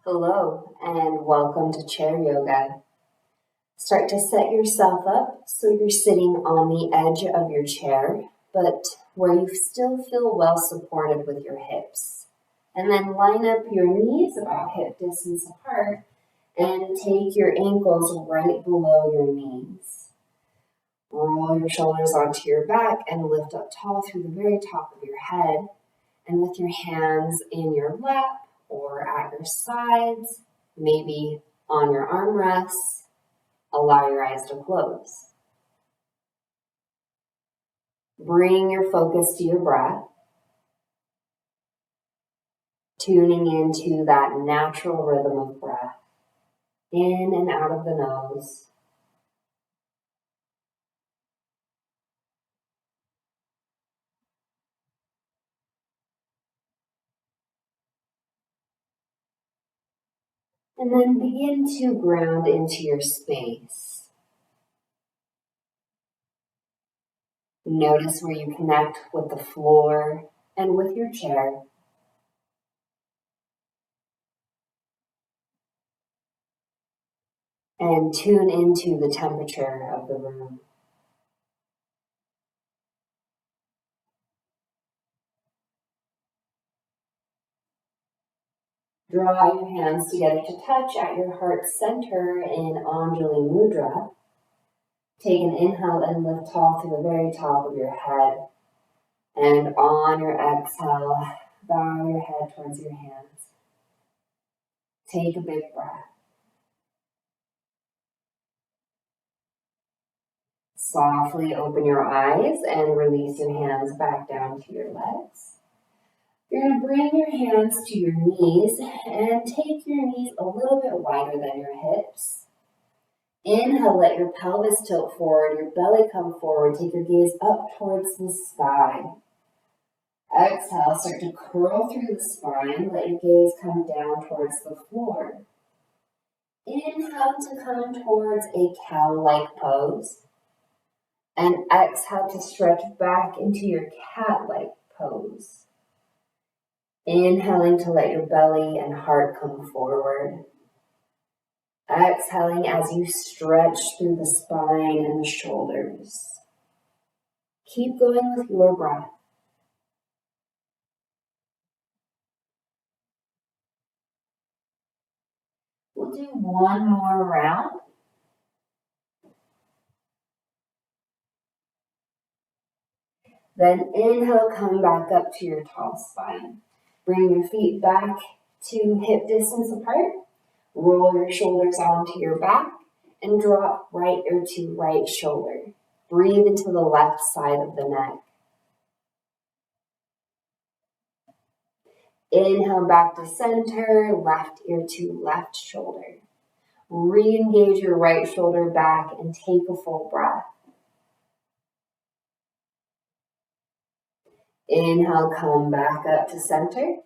Hello and welcome to chair yoga. Start to set yourself up so you're sitting on the edge of your chair, but where you still feel well supported with your hips. And then line up your knees about hip distance apart and take your ankles right below your knees. Roll your shoulders onto your back and lift up tall through the very top of your head. And with your hands in your lap or at your sides, maybe on your armrests, allow your eyes to close. Bring your focus to your breath, tuning into that natural rhythm of breath, in and out of the nose. And then begin to ground into your space. Notice where you connect with the floor and with your chair. And tune into the temperature of the room. Draw your hands together to touch at your heart center in Anjali Mudra. Take an inhale and lift tall to the very top of your head. And on your exhale, bow your head towards your hands. Take a big breath. Softly open your eyes and release your hands back down to your legs. You're going to bring your hands to your knees and take your knees a little bit wider than your hips. Inhale, let your pelvis tilt forward, your belly come forward, take your gaze up towards the sky. Exhale, start to curl through the spine, let your gaze come down towards the floor. Inhale to come towards a cow-like pose. And exhale to stretch back into your cat-like pose. Inhaling to let your belly and heart come forward. Exhaling as you stretch through the spine and the shoulders. Keep going with your breath. We'll do one more round. Then inhale, come back up to your tall spine. Bring your feet back to hip distance apart. Roll your shoulders onto your back and drop right ear to right shoulder. Breathe into the left side of the neck. Inhale back to center, left ear to left shoulder. Re-engage your right shoulder back and take a full breath. Inhale, come back up to center.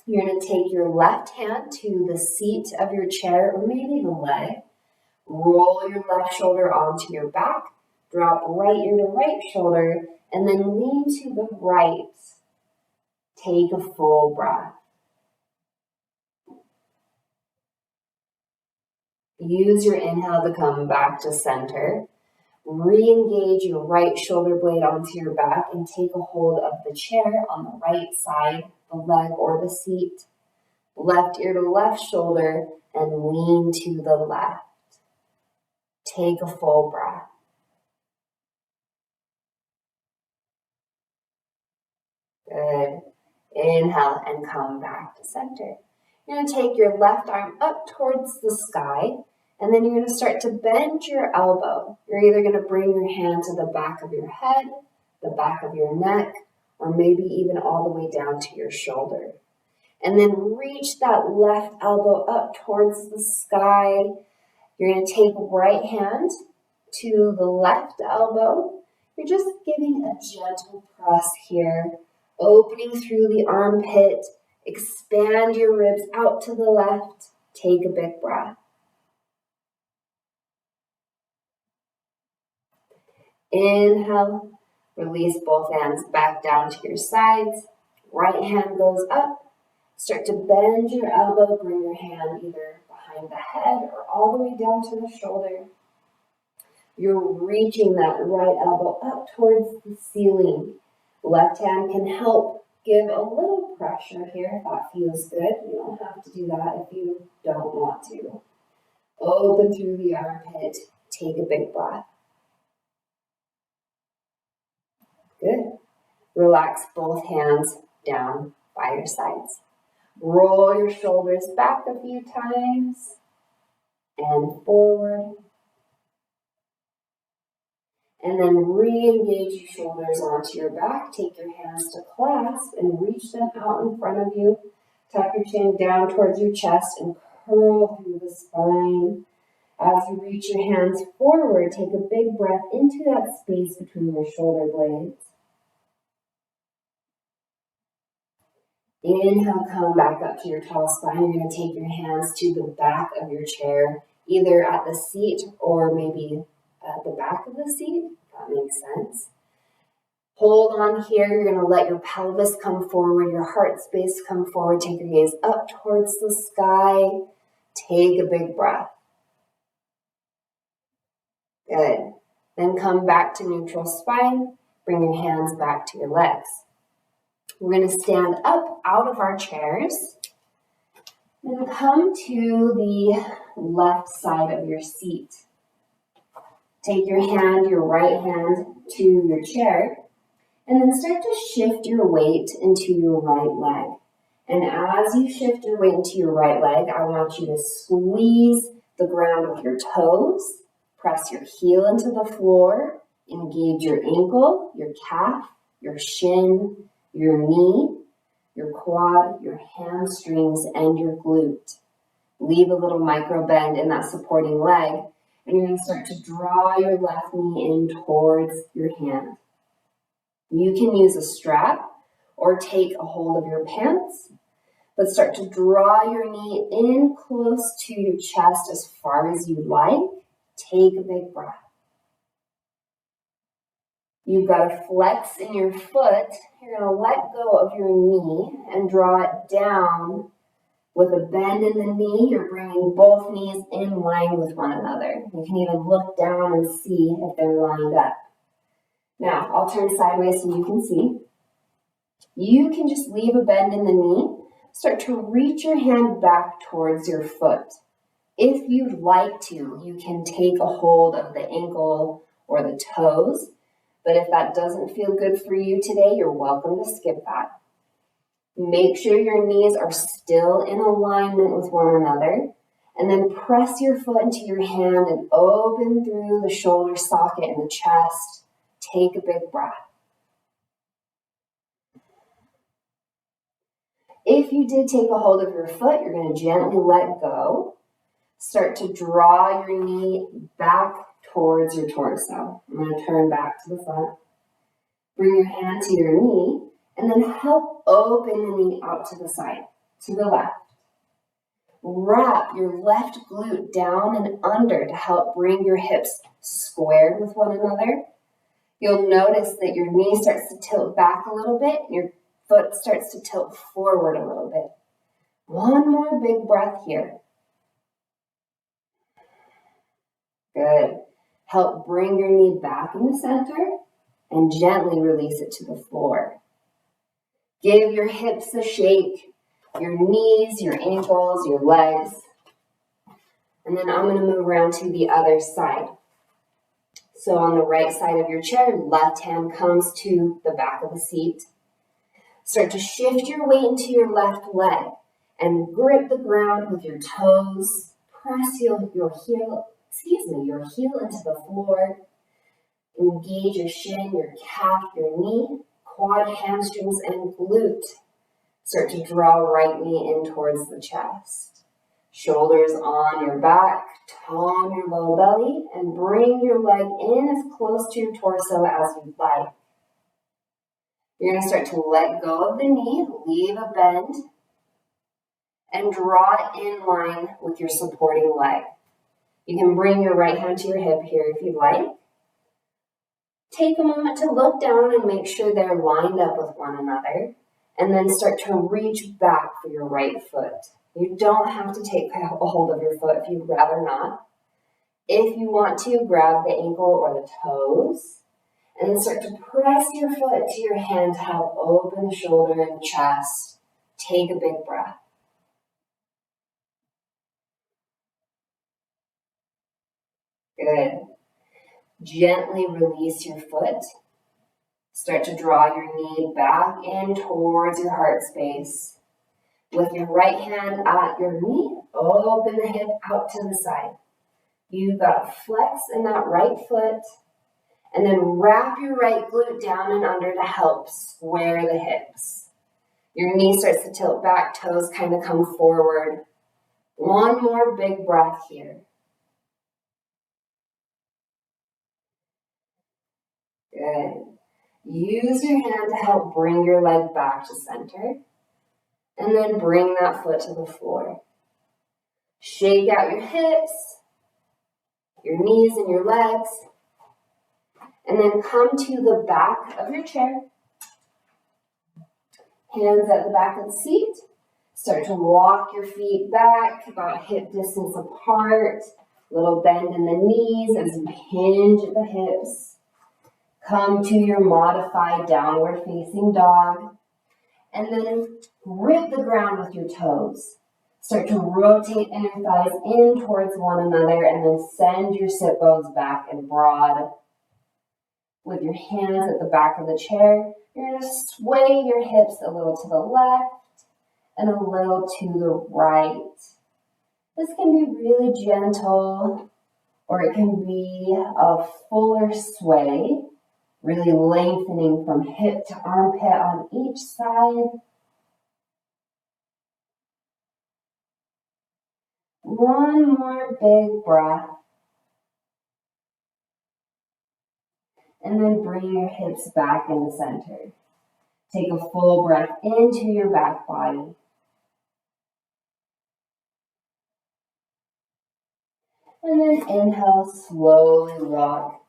You're going to take your left hand to the seat of your chair or maybe the leg. Roll your left shoulder onto your back. Drop right ear to right shoulder and then lean to the right. Take a full breath. Use your inhale to come back to center. Re-engage your right shoulder blade onto your back and take a hold of the chair on the right side, the leg or the seat. Left ear to left shoulder and lean to the left. Take a full breath. Good. Inhale and come back to center. You're going to take your left arm up towards the sky, and then you're going to start to bend your elbow. You're either going to bring your hand to the back of your head, the back of your neck, or maybe even all the way down to your shoulder. And then reach that left elbow up towards the sky. You're going to take right hand to the left elbow. You're just giving a gentle press here, opening through the armpit. Expand your ribs out to the left. Take a big breath. Inhale, release both hands back down to your sides. Right hand goes up. Start to bend your elbow, bring your hand either behind the head or all the way down to the shoulder. You're reaching that right elbow up towards the ceiling. Left hand can help give a little pressure here if that feels good. You don't have to do that if you don't want to. Open through the armpit. Take a big breath. Good. Relax both hands down by your sides. Roll your shoulders back a few times and forward. And then re-engage your shoulders onto your back. Take your hands to clasp and reach them out in front of you. Tuck your chin down towards your chest and curl through the spine. As you reach your hands forward, take a big breath into that space between your shoulder blades. Inhale, come back up to your tall spine. You're going to take your hands to the back of your chair, either at the seat or maybe at the back of the seat, if that makes sense. Hold on here. You're going to let your pelvis come forward, your heart space come forward. Take your gaze up towards the sky. Take a big breath. Good. Then come back to neutral spine. Bring your hands back to your legs. We're going to stand up out of our chairs and come to the left side of your seat. Take your right hand to your chair, and then start to shift your weight into your right leg. And as you shift your weight into your right leg, I want you to squeeze the ground with your toes, press your heel into the floor, engage your ankle, your calf, your shin, your knee, your quad, your hamstrings, and your glute. Leave a little micro bend in that supporting leg, and you're going to start to draw your left knee in towards your hand. You can use a strap or take a hold of your pants, but start to draw your knee in close to your chest as far as you'd like. Take a big breath. You've got a flex in your foot. You're going to let go of your knee and draw it down. With a bend in the knee, you're bringing both knees in line with one another. You can even look down and see if they're lined up. Now, I'll turn sideways so you can see. You can just leave a bend in the knee. Start to reach your hand back towards your foot. If you'd like to, you can take a hold of the ankle or the toes. But if that doesn't feel good for you today, you're welcome to skip that. Make sure your knees are still in alignment with one another, and then press your foot into your hand and open through the shoulder socket and the chest. Take a big breath. If you did take a hold of your foot, you're going to gently let go. Start to draw your knee back towards your torso. I'm going to turn back to the front. Bring your hand to your knee, and then help open the knee out to the side, to the left. Wrap your left glute down and under to help bring your hips squared with one another. You'll notice that your knee starts to tilt back a little bit, and your foot starts to tilt forward a little bit. One more big breath here. Good. Help bring your knee back in the center and gently release it to the floor. Give your hips a shake, your knees, your ankles, your legs. And then I'm going to move around to the other side. So on the right side of your chair, left hand comes to the back of the seat. Start to shift your weight into your left leg and grip the ground with your toes. Press your heel into the floor. Engage your shin, your calf, your knee, quad, hamstrings, and glute. Start to draw right knee in towards the chest. Shoulders on your back, tone your low belly, and bring your leg in as close to your torso as you'd like. You're going to start to let go of the knee, leave a bend, and draw it in line with your supporting leg. You can bring your right hand to your hip here if you'd like. Take a moment to look down and make sure they're lined up with one another. And then start to reach back for your right foot. You don't have to take a hold of your foot if you'd rather not. If you want to, grab the ankle or the toes, and then start to press your foot to your hand to help open the shoulder and the chest. Take a big breath. Good. Gently release your foot. Start to draw your knee back in towards your heart space. With your right hand at your knee, open the hip out to the side. You've got flex in that right foot, and then wrap your right glute down and under to help square the hips. Your knee starts to tilt back, toes kind of come forward. One more big breath here. Good. Use your hand to help bring your leg back to center, and then bring that foot to the floor. Shake out your hips, your knees and your legs, and then come to the back of your chair. Hands at the back of the seat. Start to walk your feet back about hip distance apart. Little bend in the knees as you hinge at the hips. Come to your modified downward facing dog. And then grip the ground with your toes. Start to rotate inner thighs in towards one another and then send your sit bones back and broad. With your hands at the back of the chair, you're going to sway your hips a little to the left and a little to the right. This can be really gentle, or it can be a fuller sway, really lengthening from hip to armpit on each side. One more big breath. And then bring your hips back into center. Take a full breath into your back body. And then inhale, slowly walk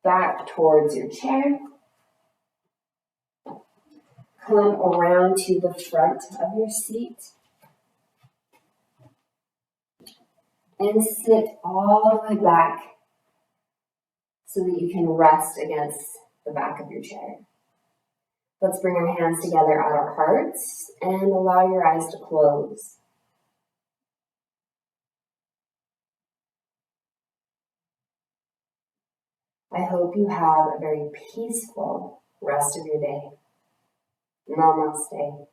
back towards your chair. Come around to the front of your seat. And sit all the way back so that you can rest against the back of your chair. Let's bring our hands together at our hearts and allow your eyes to close. I hope you have a very peaceful rest of your day. Namaste.